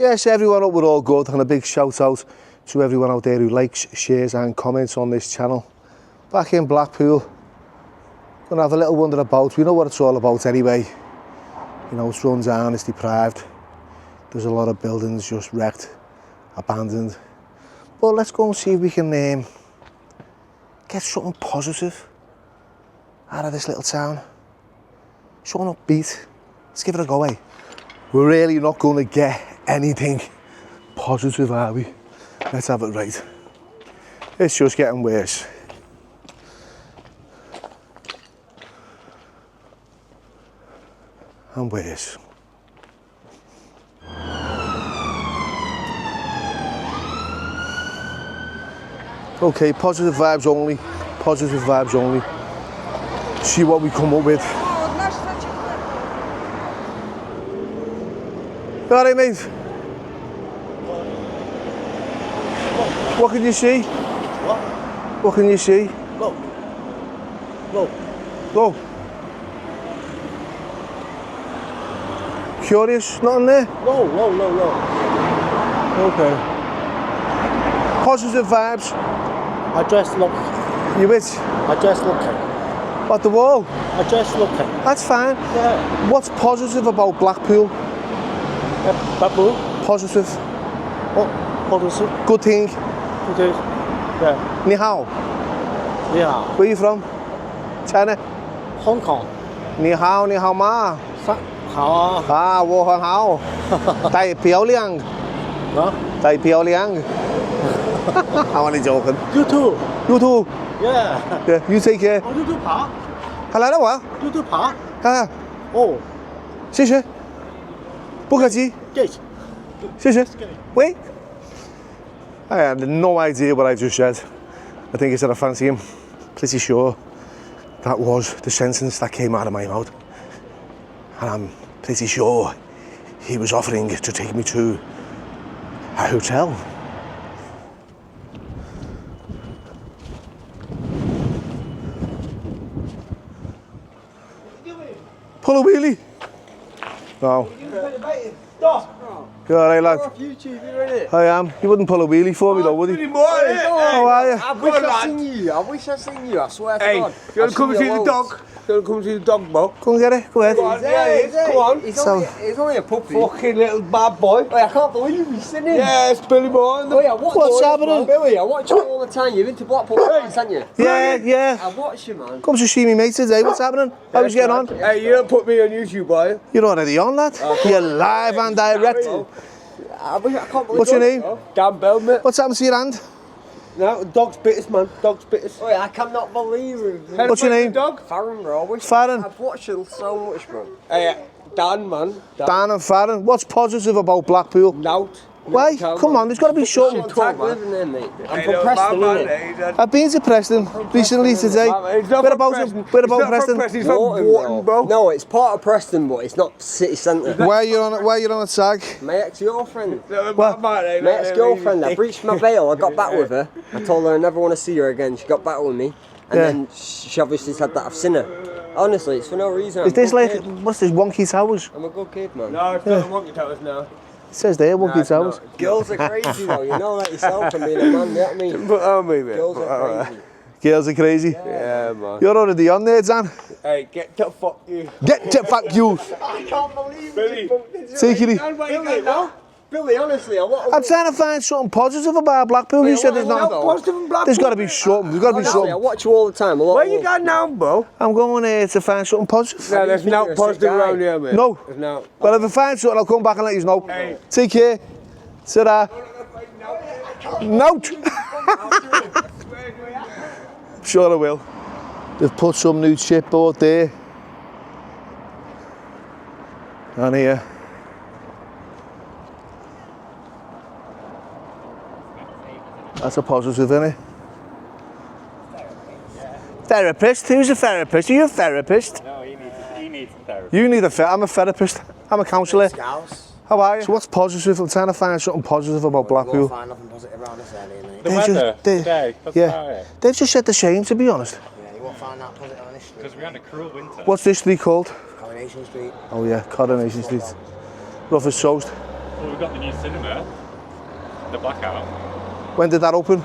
Yes, everyone hope we're all good, and a big shout out to everyone out there who likes, shares and comments on this channel. Back in Blackpool, gonna have a little wander about. We know what it's all about anyway. You know, it's run down, it's deprived. There's a lot of buildings just wrecked, abandoned. But let's go and see if we can get something positive out of this little town. Something upbeat. Let's give it a go, eh? We're really not going to get anything positive, are we? Let's have it right. It's just getting worse. And worse. Okay, positive vibes only. Positive vibes only. See what we come up with. All right, mate. What can you see? What? What can you see? Look. Look. Look. Curious? Nothing there? No, no, no, no. Okay. Positive vibes. I just look. You which? I just looking. At the wall? I just looking. That's fine. Yeah. What's positive about Blackpool? Blackpool? Positive. What is it? Good thing. Okay. Yeah. Ni hao. Yeah. Where are you from? China? Hong Kong. Ni hao ma. 好啊。Ah, 我很好。太漂亮。Huh? 太漂亮。I'm only joking. You too. You too. Yeah. Yeah, you take care. 我 you too 爬。还来了我？ You too 爬。啊，哦。谢谢。不客气。谢谢。Wait. I had no idea what I just said. I think I said I fancy him. Pretty sure that was the sentence that came out of my mouth. And I'm pretty sure he was offering to take me to a hotel. Pull a wheelie. No. You alright, lad? I am. You wouldn't pull a wheelie for me though, would you? How are you? I wish I'd seen you. I wish I'd seen you. I swear to God. You want to come and see the dog? You want to come and see the dog, Bo? Go and get it. Go ahead. Come on. He's only a puppy. Fucking little bad boy. Wait, I can't believe he's sitting in. Yeah, it's Billy Boy. Wait, I watch What's you, happening? Billy, I watch you all the time. You're into Blackpool, aren't you? Yeah. I watch you, man. Come to see me mate today. What's happening? How was you getting on? Hey, you don't put me on YouTube, boy. You're already on, lad. You're live and direct. I can't believe What's your name? Dan Bell, mate. What's happened to your hand? No, dog's bitters, man. Dog's bitters. Wait, I cannot believe it. What's your name? Dog? Farron, bro. Farron. I've watched you so much, bro. Hey, Dan, man. Dan and Farron. What's positive about Blackpool? Nout. Why? Come on, there's got to be something. Tag living there, mate. I'm from Preston, innit? I've been to Preston recently today. Whereabouts in Preston? He's from Wharton, bro. No, it's part of Preston, but it's not city centre. Where you on a tag? My ex-girlfriend. My ex-girlfriend, I breached my bail, I got back with her. I told her I never want to see her again. She got back with me. And then she obviously said that I've seen her. Honestly, it's for no reason. Is this like, what's this, Wonky Towers? I'm a good kid, man. No, it's not the Wonky Towers now. It says there, Wonky Towers. Girls are crazy though, you know that yourself from being a man, you know what I mean? But oh, me, mate. Girls are crazy. Girls are crazy. Yeah, man. You're already on there, Dan. Hey, get to fuck you. Get to fuck you. I can't believe Billy. Take it easy. Billy, what? Billy, honestly, I'm trying to find something positive about Blackpool. You said there's not. Positive in Blackpool. There's got to be something. There's got to be Honestly, I something. watch you all the time. Where you going now, bro? I'm going to find something positive. No, there's no positive around here, mate. No. There's no. Well, if I find something, I'll come back and let you know. Hey. Take care. Ta-da. Note. Sure I will. They've put some new chipboard there. And here. That's a positive, isn't it? Therapist? Who's a therapist? Are you a therapist? No, he needs a therapist. You need a I'm a therapist. I'm a counsellor. Scouse. How are you? So what's positive? I'm trying to find something positive about Blackpool. Find nothing positive around this area, mate. The weather today, that's about it. They've just said the same, to be honest. Yeah, you won't find that positive on this street. Because we had a cruel winter. What's this street called? Coronation Street. Oh yeah, Coronation Street. Rough as toast. Well, we've got the new cinema, the Blackout. When did that open?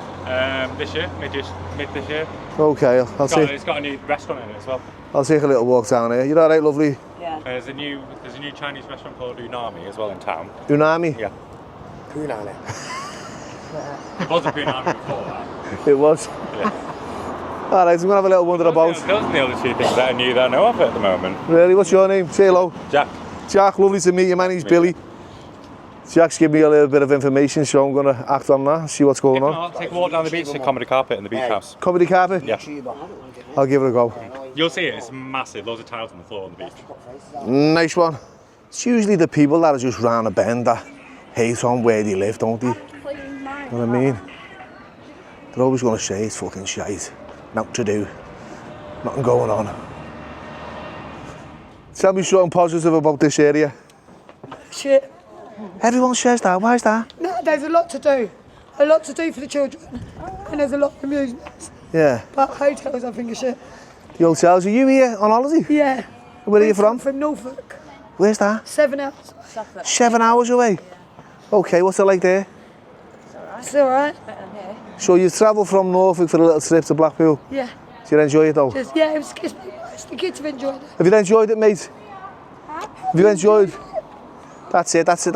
This year, mid this year. Okay, I'll see. It's got a new restaurant in it as well. I'll take a little walk down here. You're all right, lovely? Yeah. There's a new Chinese restaurant called Unami as well in town. Unami? Yeah. Punani. It was a Unami before that. It was. Yeah. All right, I'm going to have a little wander about. Those are the only two things that are new that I know of at the moment. Really? What's your name? Say hello. Jack. Jack, lovely to meet you. My name's Billy. Jack's given me a little bit of information, so I'm going to act on that, see what's going on. Take a walk down the beach to Comedy Carpet in the beach house. Comedy Carpet? Yeah. I'll give it a go. You'll see it, it's massive, loads of tiles on the floor on the beach. Nice one. It's usually the people that are just round a bend that hate on where they live, don't they? You know what I mean? They're always going to say it's fucking shite. Nothing to do. Nothing going on. Tell me something positive about this area. Shit. Everyone says that. Why is that? No, there's a lot to do. A lot to do for the children. And there's a lot of amusements. Yeah. But hotels, I think, are shit. The hotels. Are you here on holiday? Yeah. Where are you from? From Norfolk. Where's that? 7 hours. 7 hours away. Okay, what's it like there? It's alright. So you travel from Norfolk for a little trip to Blackpool. Yeah. Do you enjoy it though? Just, yeah, it's the kids have enjoyed it. Have you enjoyed it, mate? Have you enjoyed? That's it. That's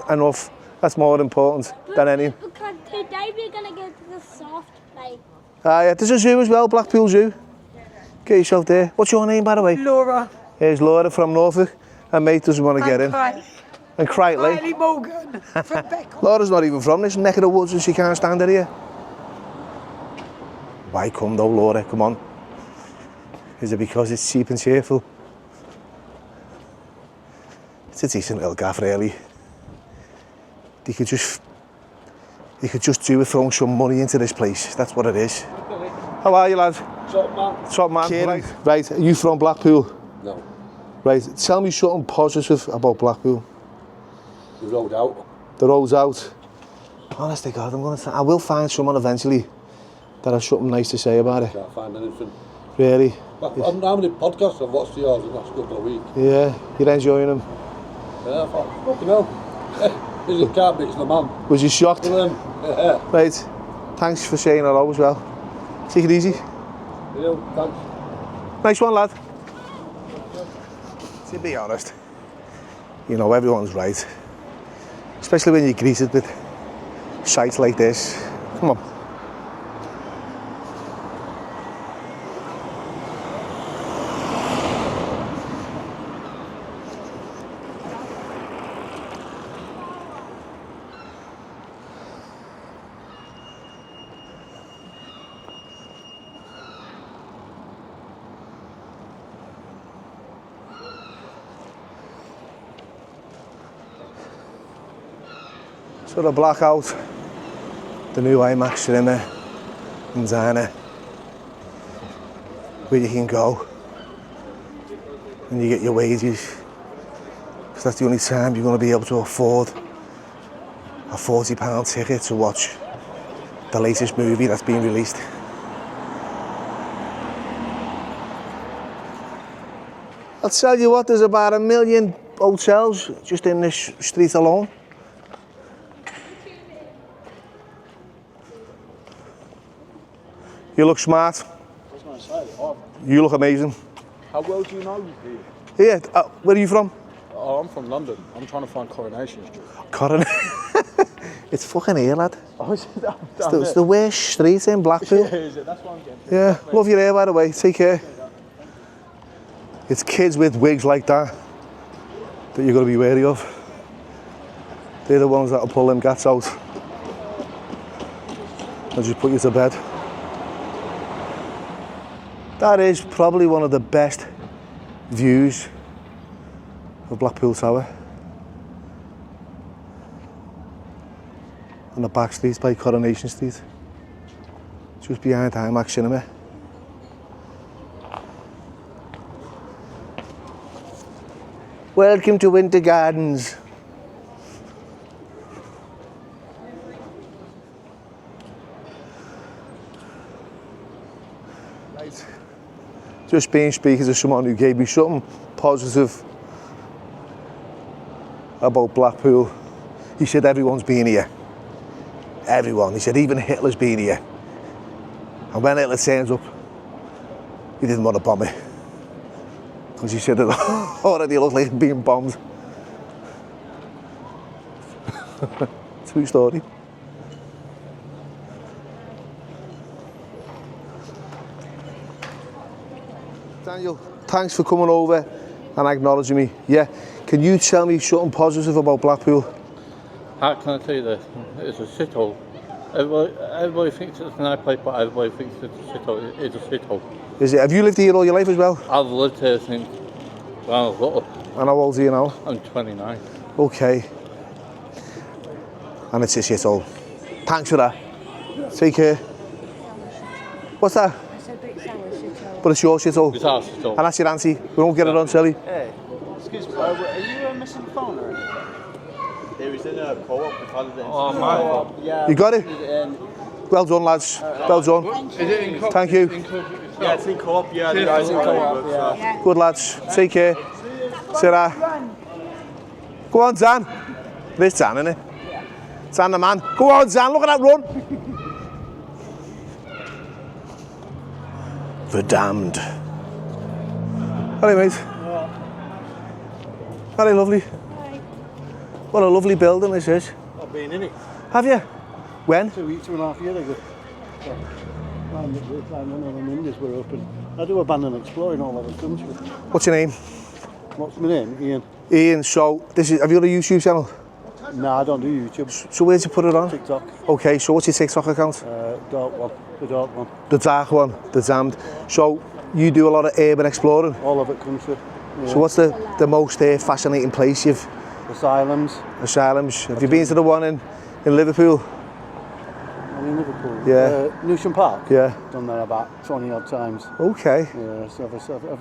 enough. That's more important than anything. Because today we're gonna go to the soft play. Ah, yeah. There's a zoo as well, Blackpool Zoo. Get yourself there. What's your name, by the way? Laura. Here's Laura from Norfolk. And mate doesn't want to get in. And Crichtley. Kylie Morgan from Beckham. Laura's not even from this neck of the woods and she can't stand it here. Why come though, Laura? Come on. Is it because it's cheap and cheerful? It's a decent little gaff, really. They could just do with throwing some money into this place. That's what it is. How are you, lad? Top man. Right. Are you from Blackpool? No. Right. Tell me something positive about Blackpool. The road out. The road's out. Honest to God, I will find someone eventually that has something nice to say about it. Can't find anything. Really? How many podcasts I've watched yours in the last couple of weeks? Yeah, you're enjoying them. Yeah, I thought, fucking hell. He's a car bitch, the man. Was you shocked? Yeah. Right. Thanks for saying hello as well. Take it easy. Yeah, thanks. Nice one, lad. To be honest, you know, everyone's right. Especially when you're greeted with sites like this. Come on. So the Blackout, the new IMAX cinema in Zana, where you can go and you get your wages, because that's the only time you're going to be able to afford a £40 ticket to watch the latest movie that's been released. I'll tell you what, there's about 1 million hotels just in this street alone. You look smart. You look amazing. How well do you know me? Yeah, where are you from? Oh, I'm from London. I'm trying to find Coronation Street. It's fucking here, lad. Oh, is it down It's the worst street in Blackpool. Yeah, is it? That's what I'm getting. Yeah, love your hair, by the way. Take care. It's kids with wigs like that you've got to be wary of. They're the ones that'll pull them gats out and just put you to bed. That is probably one of the best views of Blackpool Tower. On the back streets by Coronation Street, just behind IMAX Cinema. Welcome to Winter Gardens. Right. Just being speaking to someone who gave me something positive about Blackpool. He said everyone's been here. Everyone. He said even Hitler's been here. And when Hitler turns up, he didn't want to bomb it. Because he said it already looked like being bombed. True story. Daniel, thanks for coming over and acknowledging me. Yeah, can you tell me something positive about Blackpool? How can I tell you this? It's a shithole. Everybody thinks it's a nice place, but everybody thinks it's a shithole. It's a shithole. Is it? Have you lived here all your life as well? I've lived here since when I was little. And how old are you now? I'm 29. Okay. And it's a shithole. Thanks for that. Take care. What's that? But it's your shithole. It's our shithole. And that's your auntie. We won't get it on telly. Hey, excuse me, are you missing the phone or anything? It was in a co-op. Oh, my fault. Yeah. You got it? Well done, lads. Well done. Is it in co-op? Thank you. Yeah, it's in co-op. Yeah, the guys in co-op. Yeah. Good lads. Take care. Ta-ra. Go on, Dan. There's Dan, innit? Dan the man. Go on, Dan. Look at that run. The damned. Hello, mate. Very lovely. What a lovely building this is. I've been in it Have you? When? 2.5 years ago. When all the windows were open. I do abandoned exploring all over the country. What's your name? What's my name? Ian. Ian. So this is. Have you got a YouTube channel? No, I don't do YouTube. So where'd you put it on? TikTok. Okay. So what's your TikTok account? Dark one. The dark one. The dark one. The damned. So you do a lot of urban exploring. All over the country. Yeah. So what's the most fascinating place you've? Asylums. Asylums. Have you been to the one in Liverpool? I'm in Liverpool. Yeah. Newsham Park. Yeah. Done that about 20 odd times. Okay. Yeah, so I've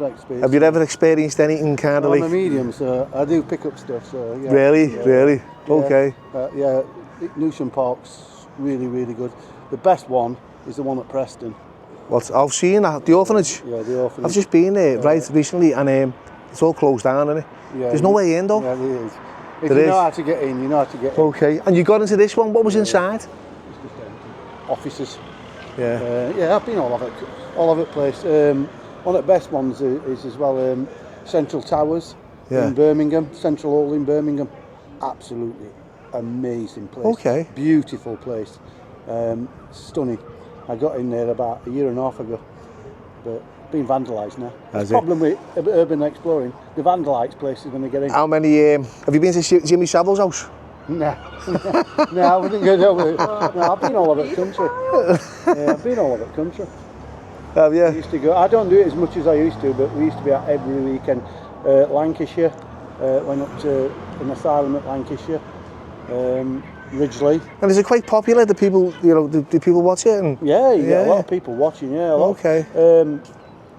experienced. Have you ever experienced anything kind of I'm like? a medium, so I do pick up stuff. So yeah. Really, Yeah. really. Yeah. Okay. Yeah, Newsham Park's really, really good. The best one is the one at Preston. What? I've seen that. The orphanage. Yeah, the orphanage. I've just been there right recently, and it's all closed down, isn't it? Yeah, There's no way in though. Yeah, there is. If There you is. know how to get in, you know how to get in. Okay. And you got into this one. What was inside? Offices. Yeah. Yeah, I've been all over the place. One of the best ones is as well Central Towers in Birmingham, Central Hall in Birmingham. Absolutely amazing place. Okay. Beautiful place. Stunning. I got in there about 1.5 years ago, but been vandalised now. Has The problem with urban exploring, the vandalise places when they get in. How many? Have you been to Jimmy Savile's house? No, no, I wouldn't go over there. No, I've been all over the country. Yeah, I've been all over the country. Have you? I used to go. I don't do it as much as I used to, but we used to be out every weekend. Lancashire, went up to an asylum at Lancashire, Ridgeley. And is it quite popular? Do people, do people watch it? And Yeah, you get a lot of people watching. Yeah, a lot. Okay.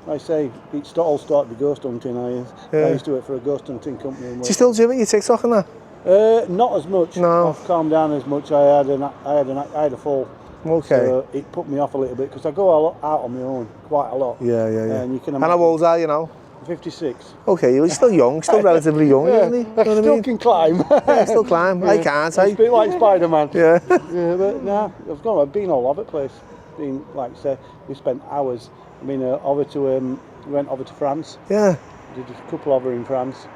Like I say, it all started with ghost hunting. I used to work for a ghost hunting company. Do you still do it? Your TikTok and that? Not as much. No. I've calmed down as much. I had a fall. Okay. So it put me off a little bit because I go out on my own quite a lot. Yeah. And you can And how old are you now? 56. Okay, you're still young, still relatively young, isn't he? You know what I Still mean? can climb. Yeah, still climb. I can't, It's a bit like Spider-Man. Yeah. Yeah, but no, I've been all over the place. Been, like I say, we spent hours. I mean, we went over to France. Yeah. Did a couple over in France.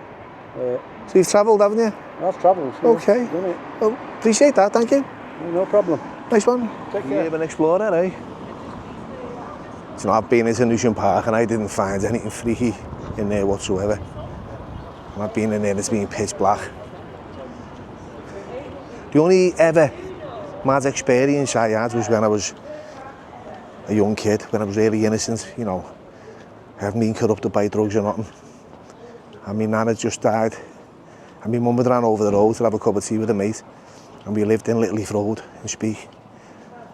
So you've travelled, haven't you? I've travelled. Yeah, Okay. Done it. Well, appreciate that, thank you. No problem. Nice one. Take care. Urban explorer, eh? You know, I've been into Newsham Park and I didn't find anything freaky in there whatsoever. And I've been in there and it's been pitch black. The only ever mad experience I had was when I was a young kid, when I was really innocent, you know. I hadn't been corrupted by drugs or nothing. And my nan had just died. And my mum had ran over the road to have a cup of tea with a mate. And we lived in Little Leaf Road in Speke.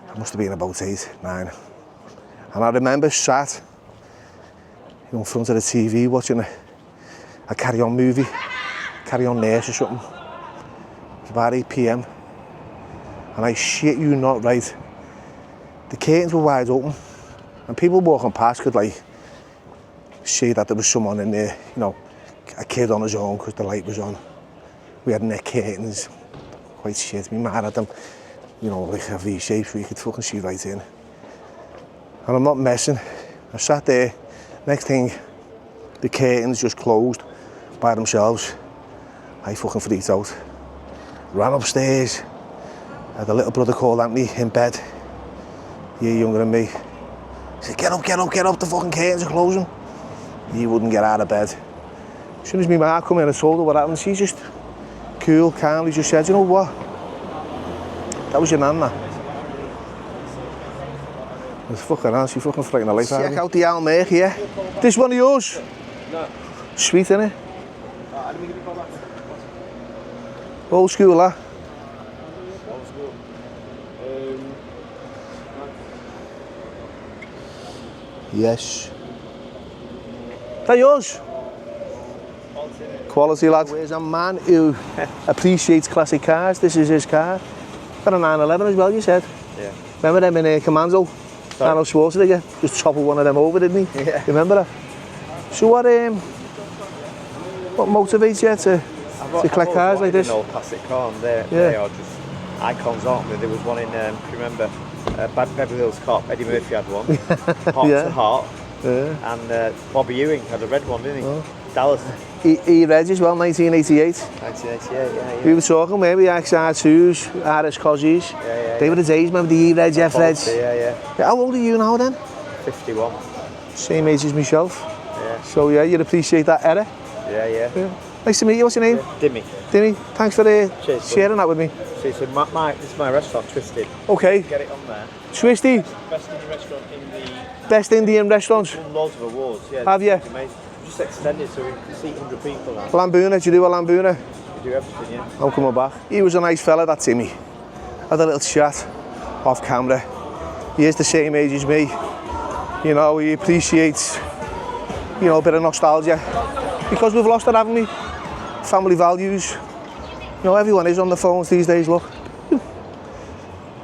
I must have been about 8, 9. And I remember sat in front of the TV watching a Carry On movie, Carry On Nurse or something. It was about 8 p.m. And I shit you not right, the curtains were wide open and people walking past could like see that there was someone in there, you know, a kid on his own because the light was on. We had neck curtains. quite shit. My man had them, you know, like have these shapes where you could fucking see right in. And I'm not messing. I sat there, next thing, the curtains just closed by themselves. I fucking freaked out. Ran upstairs. I had a little brother called Anthony in bed, a year younger than me. He said, get up, the fucking curtains are closing. He wouldn't get out of bed. As soon as my mum come in and told her what happened, she just cool, calmly just said, you know what? That was your nan, that. It's fucking hell, she fucking frightened the life out of me. Check out the Allan here. This one of yours? No. Sweet, innit? Old school, that. Old school. Yes. That yours? Quality, lad. There's a man who appreciates classic cars. This is his car. Got a 911 as well, you said? Yeah. Remember them in Commando? Arnold Schwarzenegger just toppled one of them over, didn't he? Yeah. You remember that? So what motivates you to collect cars like this? An old classic car, and they are just icons, aren't they? There was one in, remember, Beverly Hills Cop, Eddie Murphy had one, Heart to Heart, and Bobby Ewing had a red one, didn't he? Oh. Dallas. E-Reg as well, 1988. 1988, yeah. We were talking maybe XR2s, RS Cozzies. Yeah. They were the days, remember the E-Reg, F-Reg? Yeah. How old are you now then? 51. Same age as myself. Yeah. So yeah, you'd appreciate that era. Yeah. Nice to meet you, what's your name? Dimmy. Dimmy, thanks for sharing that with me. See, so this is my restaurant, Twisted. Okay. Get it on there. Twisty? Best Indian restaurant in the... Best Indian restaurants? Won loads of awards, yeah. Have you? Amazing. Just extended so we can seat 100 people now. Lambuna, do you do a Lambuna? We do everything, yeah. I'm coming back. He was a nice fella, that Timmy. Had a little chat off camera. He is the same age as me. You know, he appreciates, you know, a bit of nostalgia. Because we've lost it, haven't we? Family values. You know, everyone is on the phones these days, look. You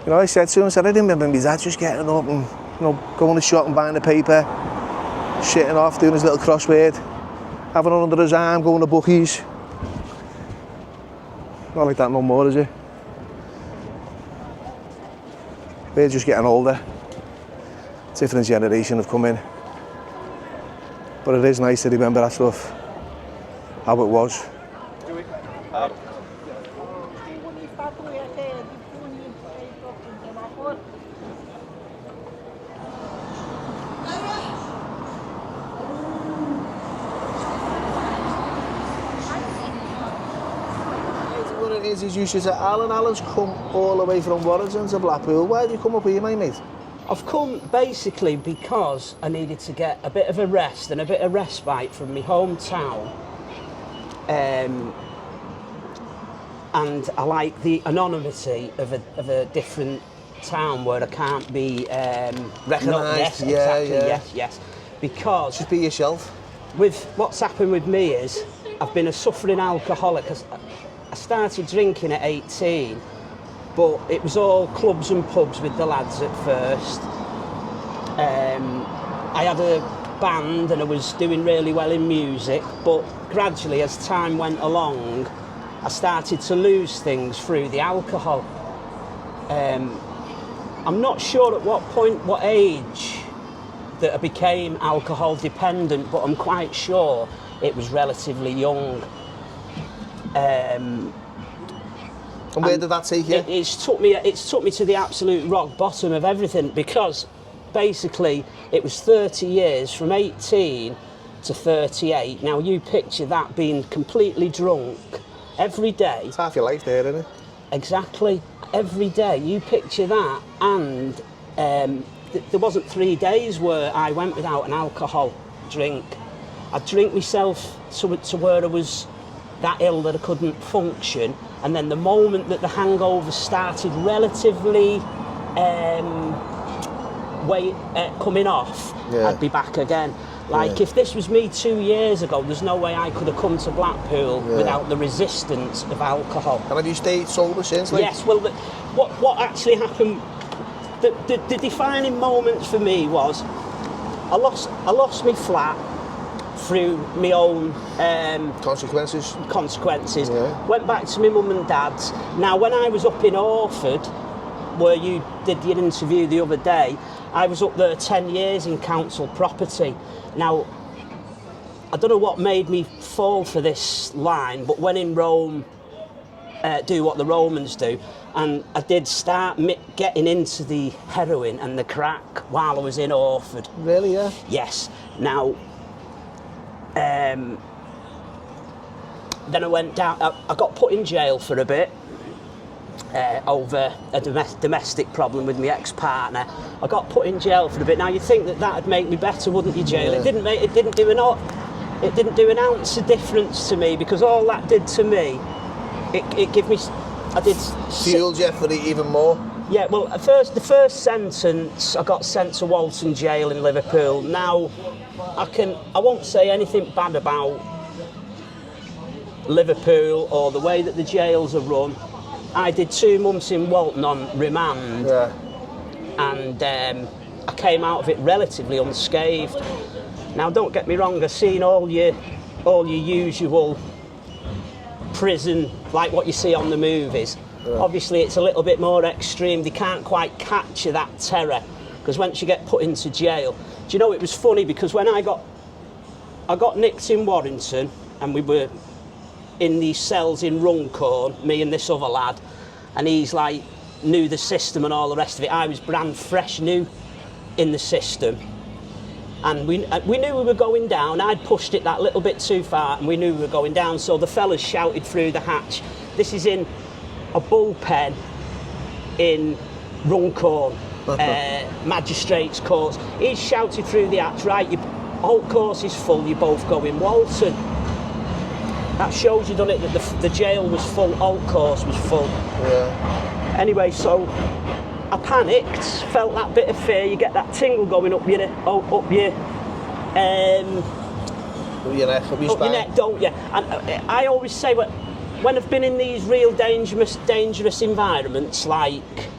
know, I said to him, I didn't remember my dad just getting up and, you know, going to shop and buying the paper, shitting off, doing his little crossword, having it under his arm, going to bookies. Not like that no more, is it? We're just getting older. Different generation have come in. But it is nice to remember that stuff, how it was. What it is you should say, Allan's come all the way from Warrington to Blackpool. Why did you come up here, my mate? I've come basically because I needed to get a bit of a rest and a bit of respite from my hometown. And I like the anonymity of a different town where I can't be recognised. Yes. Because just be yourself. With what's happened with me is I've been a suffering alcoholic. I started drinking at 18, but it was all clubs and pubs with the lads at first. I had a band and I was doing really well in music, but gradually as time went along, I started to lose things through the alcohol. I'm not sure at what age that I became alcohol dependent, but I'm quite sure it was relatively young. And where did that take you? It's took me to the absolute rock bottom of everything, because basically it was 30 years from 18 to 38. Now you picture that being completely drunk every day. It's half your life there, isn't it? Exactly, every day. You picture that, and there wasn't 3 days where I went without an alcohol drink. I'd drink myself to where I was that ill that I couldn't function, and then the moment that the hangover started relatively coming off, I'd be back again. Like if this was me 2 years ago, there's no way I could have come to Blackpool without the resistance of alcohol. And have you stayed sober since? Like? Yes, well, what actually happened, the defining moments for me was I lost my flat through my own consequences. Yeah. Went back to my mum and dad's. Now, when I was up in Orford, where you did your interview the other day, I was up there 10 years in council property. Now, I don't know what made me fall for this line, but when in Rome, do what the Romans do. And I did start getting into the heroin and the crack while I was in Orford. Really, yeah? Yes. Now, then I went down, I got put in jail for a bit over a domestic problem with my ex-partner. I got put in jail for a bit. Now, you'd think that that'd make me better, wouldn't you, jail? Yeah. It didn't do an ounce of difference to me, because all that did to me, it gave me... Fueled you for it even more? Yeah, well, the first sentence, I got sent to Walton Jail in Liverpool. Now, I won't say anything bad about Liverpool or the way that the jails are run. I did 2 months in Walton on remand, and I came out of it relatively unscathed. Now, don't get me wrong, I've seen all your usual prison, like what you see on the movies. Obviously, it's a little bit more extreme. They can't quite capture that terror, because once you get put into jail, do you know, it was funny because when I got nicked in Warrington, and we were in these cells in Runcorn, me and this other lad, and he's like knew the system and all the rest of it. I was brand fresh new in the system, and we knew we were going down. I'd pushed it that little bit too far, and we knew we were going down, so the fellas shouted through the hatch. This is in a bullpen in Runcorn, magistrates' courts. He shouted through the hatch, right, your whole course is full, you both go in Walton. That shows you, doesn't it, that the jail was full, Alt course was full. Yeah. Anyway, so I panicked, felt that bit of fear. You get that tingle going up your neck, up your neck, don't you? And I always say, when I've been in these real dangerous environments like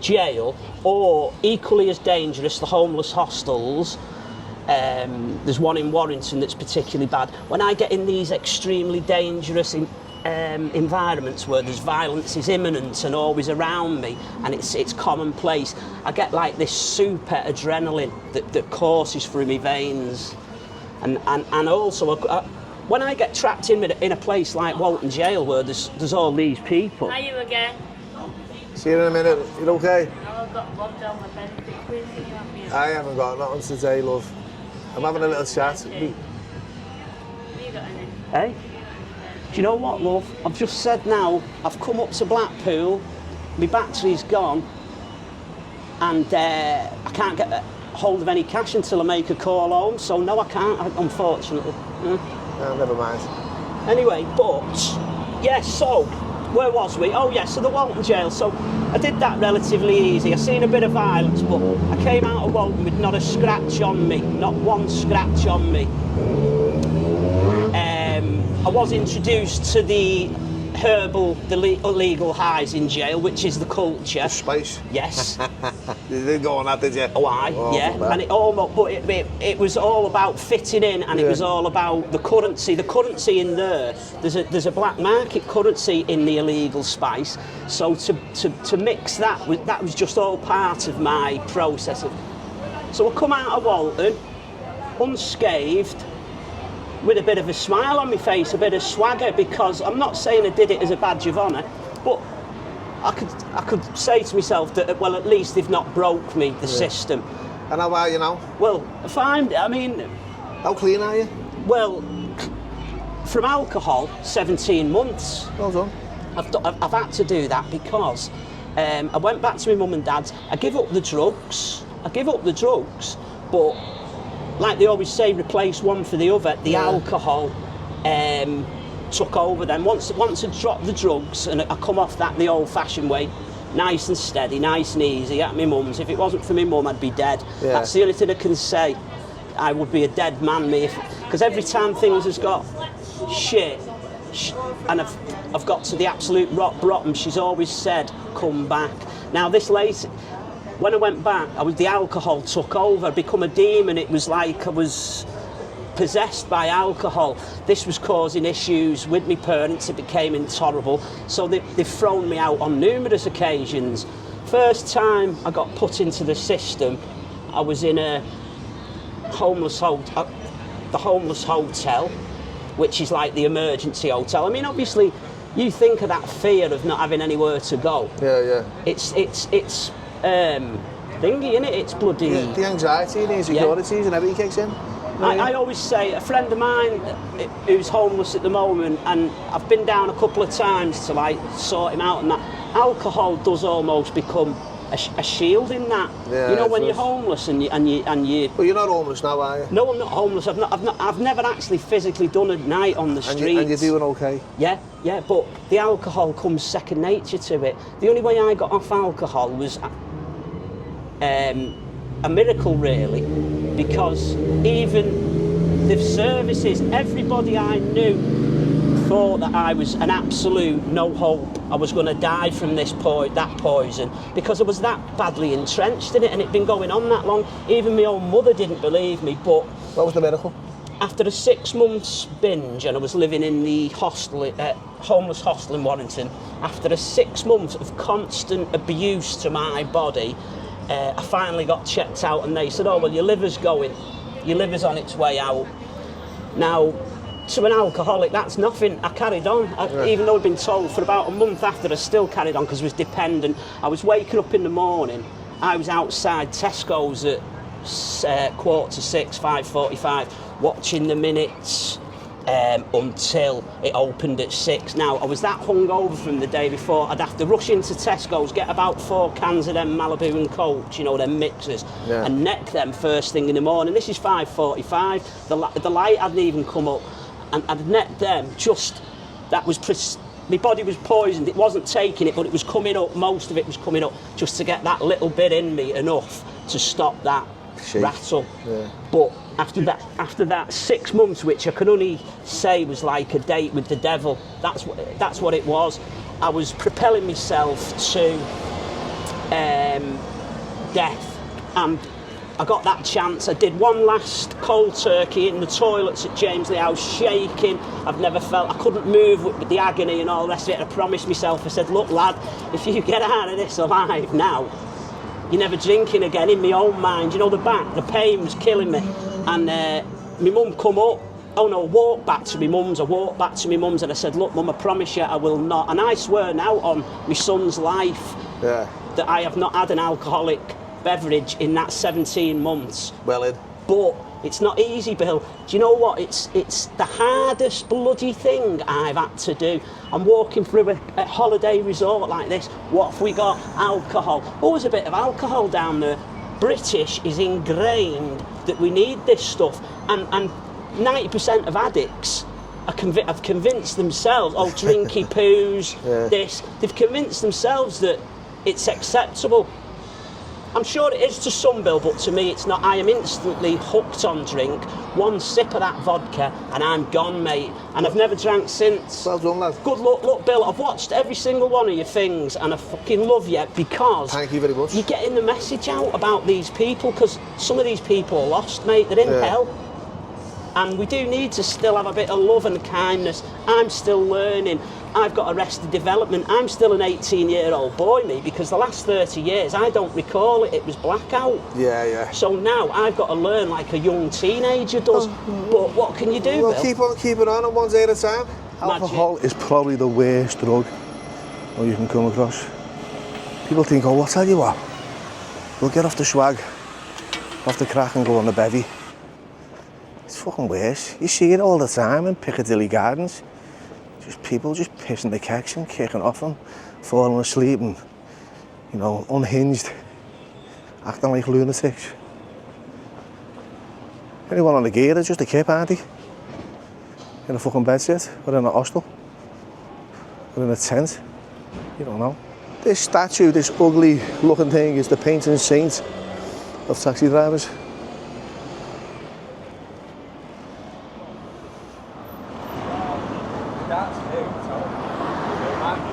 jail, or equally as dangerous, the homeless hostels. There's one in Warrington that's particularly bad. When I get in these extremely dangerous environments where there's violence is imminent and always around me, and it's commonplace, I get like this super adrenaline that courses through my veins, and also when I get trapped in a place like Walton Jail where there's all these people. Are you again? See you in a minute. You okay? I've got locked down my bed. I haven't got nothing today, love. I'm having a little chat. Have you got any? Hey? Do you know what, love? I've just said now, I've come up to Blackpool, my battery's gone, and I can't get hold of any cash until I make a call home, so no, I can't, unfortunately. No, never mind. Anyway, but, yeah, so, where was we? Oh, yeah, so the Walton Jail. So I did that relatively easy. I seen a bit of violence, but I came out of Walton with not a scratch on me, not one scratch on me. I was introduced to the illegal highs in jail, which is the culture. The spice? Yes. You did go on that, did you? Oh, yeah. And it was all about fitting in, and it was all about the currency. The currency in there's a black market currency in the illegal spice. So to mix that was just all part of my process. So I come out of Walton unscathed, with a bit of a smile on my face, a bit of swagger, because I'm not saying I did it as a badge of honour, but I could say to myself that, well, at least they've not broke me, the system. And how are you now? Well, fine. I mean... How clean are you? Well, from alcohol, 17 months. Well done. I've had to do that because I went back to my mum and dad's. I give up the drugs, but like they always say, replace one for the other. The alcohol took over then. Once I dropped the drugs and I come off that the old-fashioned way, nice and steady, nice and easy at my mum's. If it wasn't for my mum, I'd be dead. Yeah. That's the only thing I can say. I would be a dead man, me, because every time things has got shit, and I've got to the absolute rock bottom, she's always said, come back. Now this late, when I went back, the alcohol took over, I'd become a demon. It was like I was possessed by alcohol. This was causing issues with my parents. It became intolerable. So they've thrown me out on numerous occasions. First time I got put into the system, I was in a the homeless hotel, which is like the emergency hotel. I mean, obviously, you think of that fear of not having anywhere to go. Yeah. It's thingy, innit? It's bloody... Yeah, the anxiety and the insecurities and everything kicks in. I always say, a friend of mine who's homeless at the moment, and I've been down a couple of times to like sort him out, and that alcohol does almost become a shield in that. Yeah, you know, when you're homeless and you. Well, you're not homeless now, are you? No, I'm not homeless. I've never actually physically done a night on the streets. And you're doing okay? Yeah, but the alcohol comes second nature to it. The only way I got off alcohol was a miracle, really, because even the services, everybody I knew thought that I was an absolute no hope. I was going to die from that poison, because I was that badly entrenched in it, and it'd been going on that long. Even my own mother didn't believe me. But what was the miracle? After a 6 months binge, and I was living in the homeless hostel in Warrington, after a 6 months of constant abuse to my body, I finally got checked out, and they said, oh, well, your liver's on its way out. Now, to an alcoholic, that's nothing. I carried on, even though I'd been told for about a month after, I still carried on because I was dependent. I was waking up in the morning, I was outside Tesco's at 5:45, 5:45, watching the minutes until it opened at 6. Now, I was that hungover from the day before, I'd have to rush into Tesco's, get about 4 cans of them Malibu and Coke, you know, them mixers, and neck them first thing in the morning. This is 5:45, the light hadn't even come up. And I'd net them, my body was poisoned, it wasn't taking it, but it was coming up, most of it was coming up, just to get that little bit in me enough to stop that rattle. Yeah. But after that 6 months, which I can only say was like a date with the devil, that's what it was. I was propelling myself to death, and I got that chance. I did one last cold turkey in the toilets at James Lee House, shaking. I've never felt, I couldn't move with the agony and all the rest of it. I promised myself, I said, look lad, if you get out of this alive now, you're never drinking again. In my own mind, you know, the pain was killing me. And my mum come up, I walked back to my mum's and I said, look mum, I promise you I will not. And I swear now on my son's life that I have not had an alcoholic beverage in that 17 months. Well, but it's not easy, Bill. Do you know what? It's the hardest bloody thing I've had to do. I'm walking through a holiday resort like this. What have we got? Alcohol. Always a bit of alcohol down there. British is ingrained that we need this stuff, and 90% of addicts have convinced themselves, drinky poos, this. They've convinced themselves that it's acceptable. I'm sure it is to some, Bill, but to me it's not. I am instantly hooked on drink. One sip of that vodka and I'm gone, mate. And I've never drank since. Well done, lad. Good luck. Look, Bill, I've watched every single one of your things and I fucking love you, because thank you very much. You're getting the message out about these people, because some of these people are lost, mate. They're in hell. And we do need to still have a bit of love and kindness. I'm still learning. I've got arrested development. I'm still an 18-year-old boy, me, because the last 30 years, I don't recall it. It was blackout. Yeah. So now I've got to learn like a young teenager does. But what can you do, Well, Bill? keep it on one day at a time. Alcohol is probably the worst drug you can come across. People think, I'll tell you what, we'll get off the swag, off the crack and go on the bevy. It's fucking worse. You see it all the time in Piccadilly Gardens. Just people just pissing the kecks and kicking off and falling asleep and, you know, unhinged, acting like lunatics. Anyone on the gear is just a kip, aren't he? In a fucking bedsit, or in a hostel, or in a tent. You don't know. This statue, this ugly looking thing, is the painting saint of taxi drivers.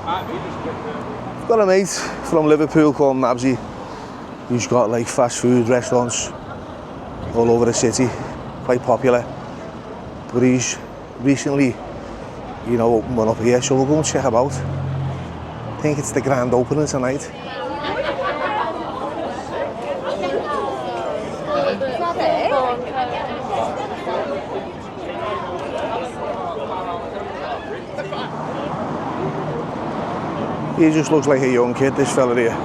I've got a mate from Liverpool called Nabsy, who's got like fast food restaurants all over the city, quite popular. but he's recently, you know, opened one up here, so we'll go and check him out. I think it's the grand opening tonight. He just looks like a young kid, this fella here.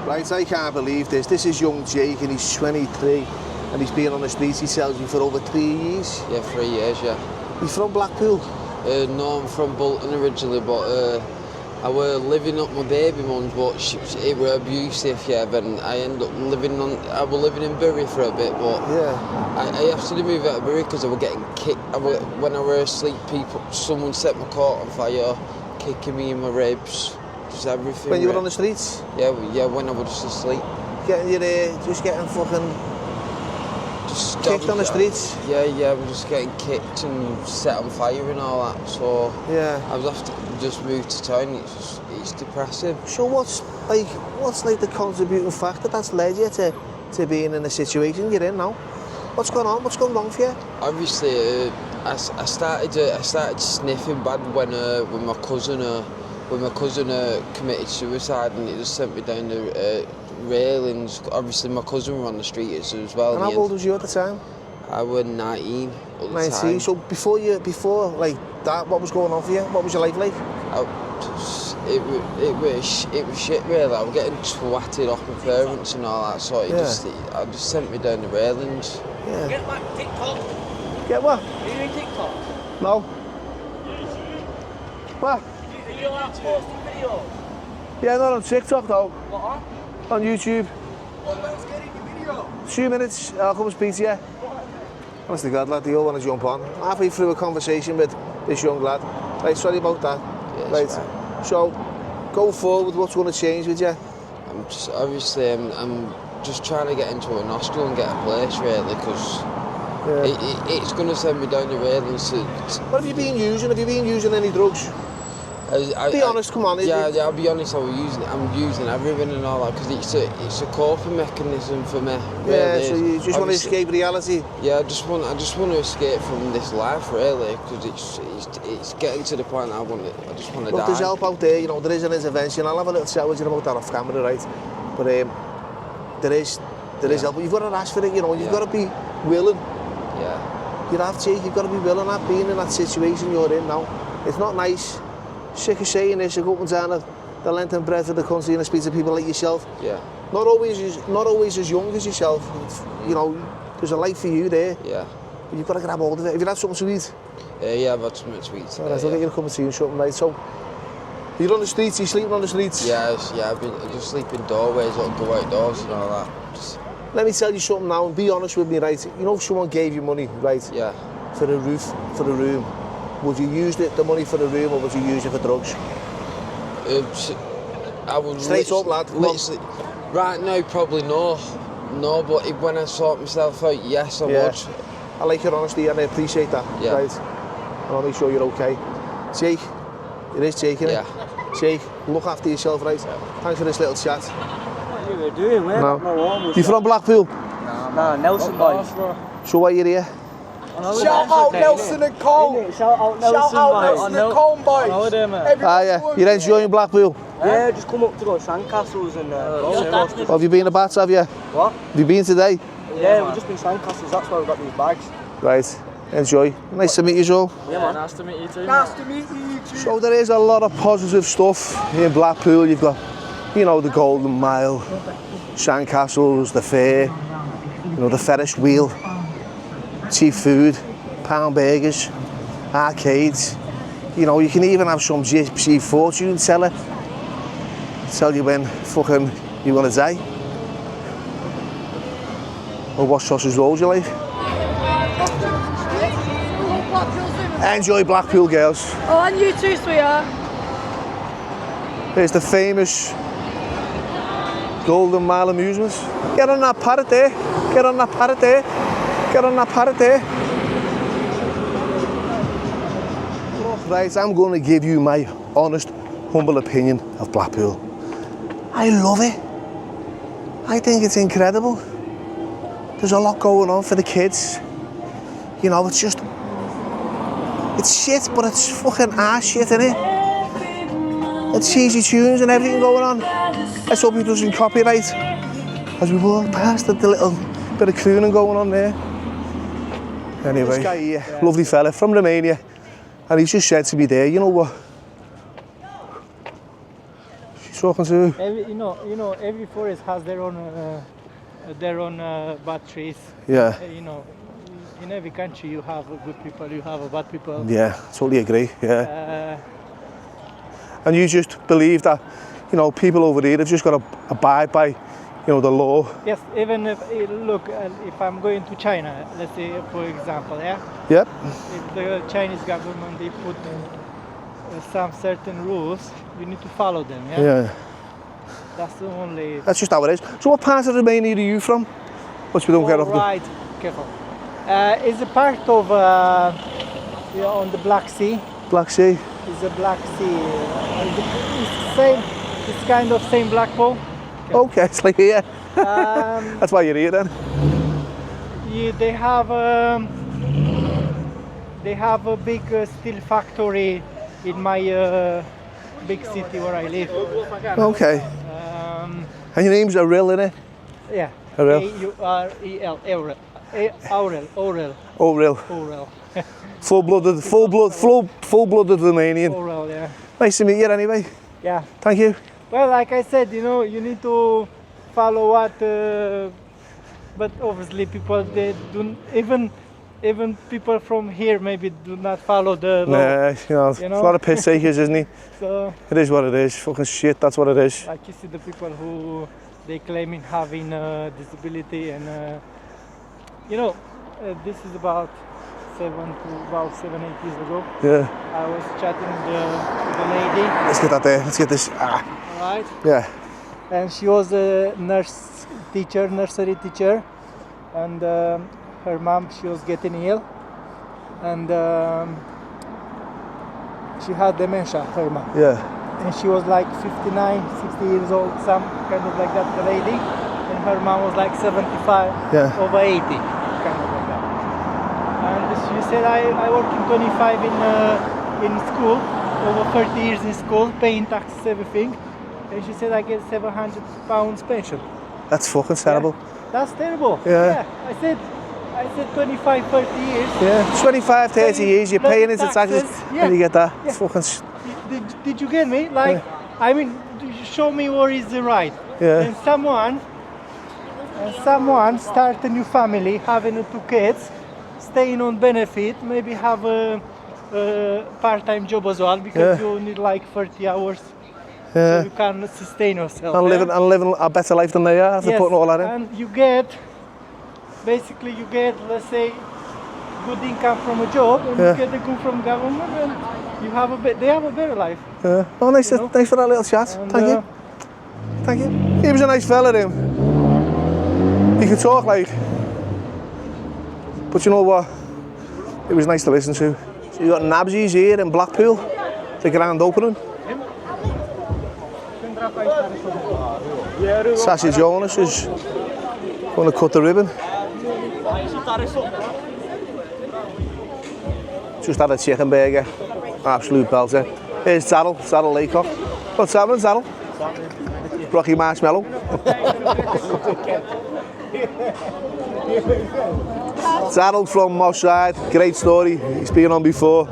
Right, I can't believe this. This is young Jake and he's 23 and he's been on the streets, he tells you, for over 3 years. Yeah, 3 years, yeah. He's from Blackpool? No, I'm from Bolton originally, but I were living up my baby mum's, but it were abusive, yeah. Then I ended up I was living in Bury for a bit, but yeah. I have to move out of Bury because I was getting kicked. When I were asleep, someone set my coat on fire, kicking me in my ribs, just everything. When you were on the streets? Yeah, when I was just asleep. Getting you there, just getting fucking kicked on the streets? Yeah, I was just getting kicked and set on fire and all that, so yeah. I was after just moved to town. It's depressing. So what's the contributing factor that's led you to being in the situation you're in now? What's going on? What's going wrong for you? Obviously, I started sniffing bad when my cousin committed suicide, and it just sent me down the railings. Obviously, my cousin was on the street as well. And how old was you at the time? I was 19 at the 19. time. So before like that, what was going on for you? What was your life like? It was shit really. I was getting twatted off my parents and all that, so it just sent me down the railings. Yeah. Get back TikTok. Get what? Are you in TikTok? No. What? Are you allowed to post videos? Yeah, not on TikTok though. What on? On YouTube. What about getting your video? 2 minutes, I'll come and speak to you. Honest to God, lad, they all want to jump on. Halfway through a conversation with this young lad. Right, sorry about that. Yeah, right. So, go forward, what's going to change with you? I'm just trying to get into a hostel and get a place really, because it's going to send me down the railings. What have you been using? Have you been using any drugs? Be honest, come on. Yeah, I'll be honest. I'm using everything and all that because it's a coping mechanism for me. Really. Yeah, so you just want to escape reality. Yeah, I just want to escape from this life really, because it's getting to the point I just want to die. Look, there's help out there. You know, there is an intervention. I'll have a little chat with you about that off camera, right? But there is help. But you've got to ask for it. You know, you've got to be willing. Yeah. You have, Jake. You've got to be willing at being in that situation you're in now. It's not nice. Sick of saying this, you go up and down the length and breadth of the country and speak to people like yourself. Yeah. Not always as young as yourself. You know, there's a life for you there. Yeah. But you've got to grab hold of it. Have you had something to eat? Yeah, I've had something to eat. Alright, I'll get you to come and see you something, right? So, you're on the streets, you're sleeping on the streets? Yeah, I've been just sleeping doorways, or go outdoors and all that. Let me tell you something now, and be honest with me, right? You know if someone gave you money, right? Yeah. For a roof, for a room, would you use the money for the room or would you use it for drugs? I would straight up, lad. Right now, probably no. No, but when I sort myself out, yes, I would. I like your honesty and I appreciate that. Yeah. Right. And I'll make sure you're okay. Jake, it is Jake, isn't it? Jake, look after yourself, right? Thanks for this little chat. What you were doing, mate? No. You from Blackpool? Nah, Nelson boys. So why are you here? Shout out Nelson and Cole. Shout out Nelson and Cole boys. Yeah, you're enjoying Blackpool? Yeah, just come up to go to Sandcastles and Have you been to Bats, have you? What? Have you been today? Yeah, we've just been Sandcastles, that's why we got these bags. Right, enjoy. Nice to meet you all. Yeah, man. Nice to meet you too. Nice to meet you too. So there is a lot of positive stuff in Blackpool. You've got, you know, the Golden Mile, Sandcastles, the fair, you know, the Ferris wheel, cheap food, pound burgers, arcades. You know, you can even have some gypsy fortune teller tell you when fucking you want to die. Or what sausage rolls you like. Enjoy Blackpool, girls. Oh, and you too, sweetheart. There's the famous Golden Mile Amusements. Get on that parrot there. Get on that parrot there. Get on that parrot there. Right, I'm going to give you my honest, humble opinion of Blackpool. I love it. I think it's incredible. There's a lot going on for the kids. You know, it's just, it's shit, but it's fucking ass shit, innit? It's cheesy tunes and everything going on. Let's hope he doesn't copyright as we walk past the little bit of crooning going on there. Anyway, this guy here, lovely fella from Romania, and he's just said to me there, you know what? She's talking to. You know, every forest has their own bad trees. Yeah. You know, in every country you have good people, you have bad people. Yeah, totally agree. Yeah. And you just believe that, you know, people over here have just got to abide by, you know, the law. Yes, even if, look, if I'm going to China, let's say, for example, yeah? Yep. If the Chinese government, they put some certain rules, you need to follow them, yeah? Yeah. That's the only... That's just how it is. So what part of Romania are you from? Which we don't get off the... Right, careful. It's a part of, you know, on the Black Sea. Black Sea? It's a Black Sea. It's same, it's kind of same Blackpool. Okay, it's like here. That's why you're here then. Yeah, they have a big steel factory in my big city where I live. Okay. And your name's Aurel, innit? Yeah. Aurel. A-U-R-E-L. Aurel. Aurel. Full-blooded Romanian. Aurel, yeah. Nice to meet you anyway. Yeah. Thank you. Well, like I said, you know, you need to follow what, but obviously people, they don't, even people from here maybe do not follow the law. Nah, you know, it's a lot of piss takers, isn't he? So, it is what it is. Fucking shit, that's what it is. like you see the people who they claiming having a disability, and you know, this is about 7, 8 years ago. Yeah. I was chatting with the lady. Let's get that there. Let's get this. Right. Yeah. And she was a nursery teacher, and her mom, she was getting ill, and she had dementia, her mom. Yeah. And she was like 59, 60 years old, some kind of like that, the lady, and her mom was like 75, over 80, kind of like that. And she said, I work in 25 in school, over 30 years in school, paying taxes, everything. And she said, I get £700 pension. That's fucking terrible. Yeah, that's terrible. Yeah. I said 25, 30 years. Yeah, 25, 30 years, you're paying into taxes, and you get that. Yeah. Fucking... Did you get me? Like, I mean, show me where is the right. Yeah. And someone start a new family, having 2 kids, staying on benefit, maybe have a part-time job as well, because you need like 30 hours. So you can sustain yourself. And living a better life than they are after putting all that in. And you get, basically you get, let's say, good income from a job, and you get the good from government, and you have they have a better life. Yeah. Oh, nice, thanks for that little chat. And, Thank you. Thank you. He was a nice fella, him. He could talk like, but you know what? It was nice to listen to. So you got Nabsies here in Blackpool, the grand opening. Sassy Jonas is going to cut the ribbon. Just had a chicken burger, absolute belter. Here's Zaddle Laycock. What's happening, Zaddle? Rocky Marshmallow. Zaddle from Moss Side, great story, he's been on before.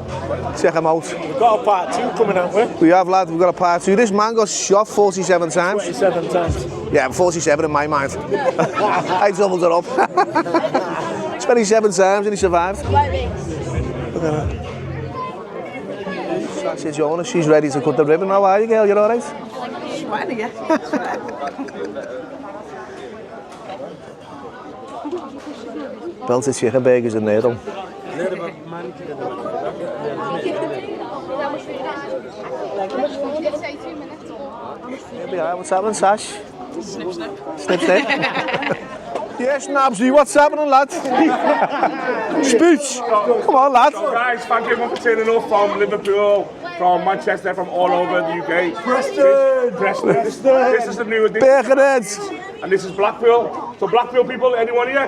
Check him out. We've got a part 2 coming out, we have, lad, we've got a part 2. This man got shot 47 times. 27 times. Yeah, 47 in my mind. I doubled it up. 27 times and he survived. Look at that. Sassy Jonas, she's ready to cut the ribbon. How are you, girl? You alright? Sweating, yeah. Belted chicken burgers in there, though. What's happening, Sash? Snip, snip. Snip, snip. Yes, Nabsy, what's happening, lad? Speech. Come on, lad. So guys, thank you everyone for turning up from Liverpool, from Manchester, from all over the UK. Preston. This is the new edition. Birkenheads. And this is Blackpool. So Blackpool people, anyone here?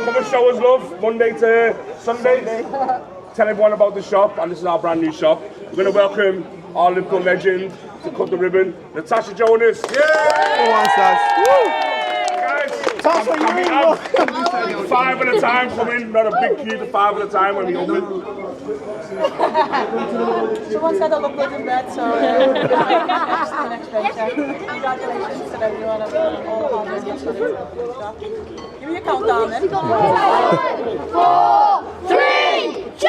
come and show us love Monday to Sunday. Tell everyone about the shop, and this is our brand new shop. We're going to welcome our Liverpool legend to cut the ribbon, Natasha Jonas. Yeah! Go on, Sash. Guys, I'm 5 at a time coming, not a big queue, to 5 at a time when we open. Someone said I look good in bed, so the next venture. Congratulations to everyone on all the hard work you've done. Give me a countdown then. 5, 4, 3, 2,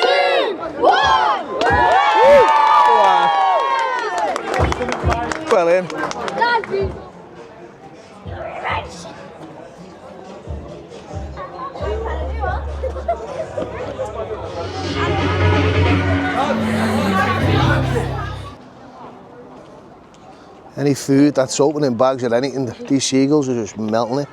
1. Well in. Any food that's open in bags or anything, these seagulls are just melting it.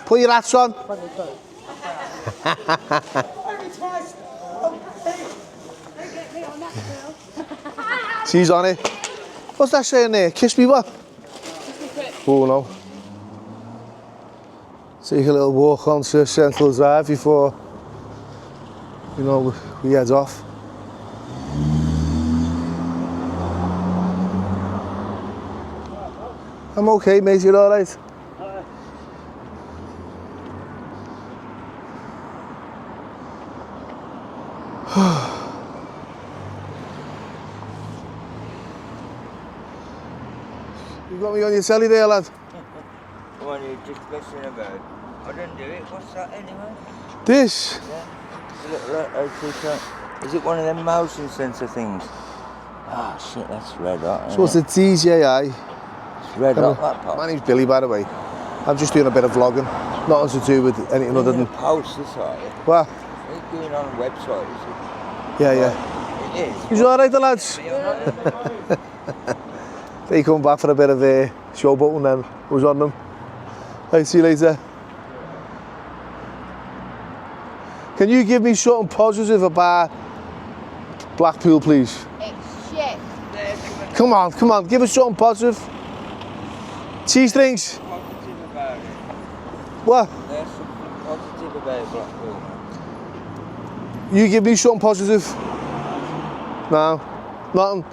Put your hats on. She's on it. What's that saying there? Kiss me what? Oh no. Take a little walk onto Central Drive before, you know, we head off. I'm okay, mate, you're alright? You got me on your telly there, lad. What are you just messing about? I didn't do it. What's that anyway? This? Is it one of them motion sensor things? Ah, shit, that's red hot. So it's a DJI. It's red hot, that part. My name's Billy, by the way. I'm just doing a bit of vlogging. Nothing to do with anything other than... Post this, are you? What? Are you doing on a website, is it? Yeah, yeah. It is. You alright, the lads? They come back for a bit of a show button then. Who's on them? Right, see you later. Can you give me something positive about Blackpool, please? It's shit. Come on, give us something positive. Cheese drinks. Positive about it. What? There's something positive about Blackpool. You give me something positive. No, nothing.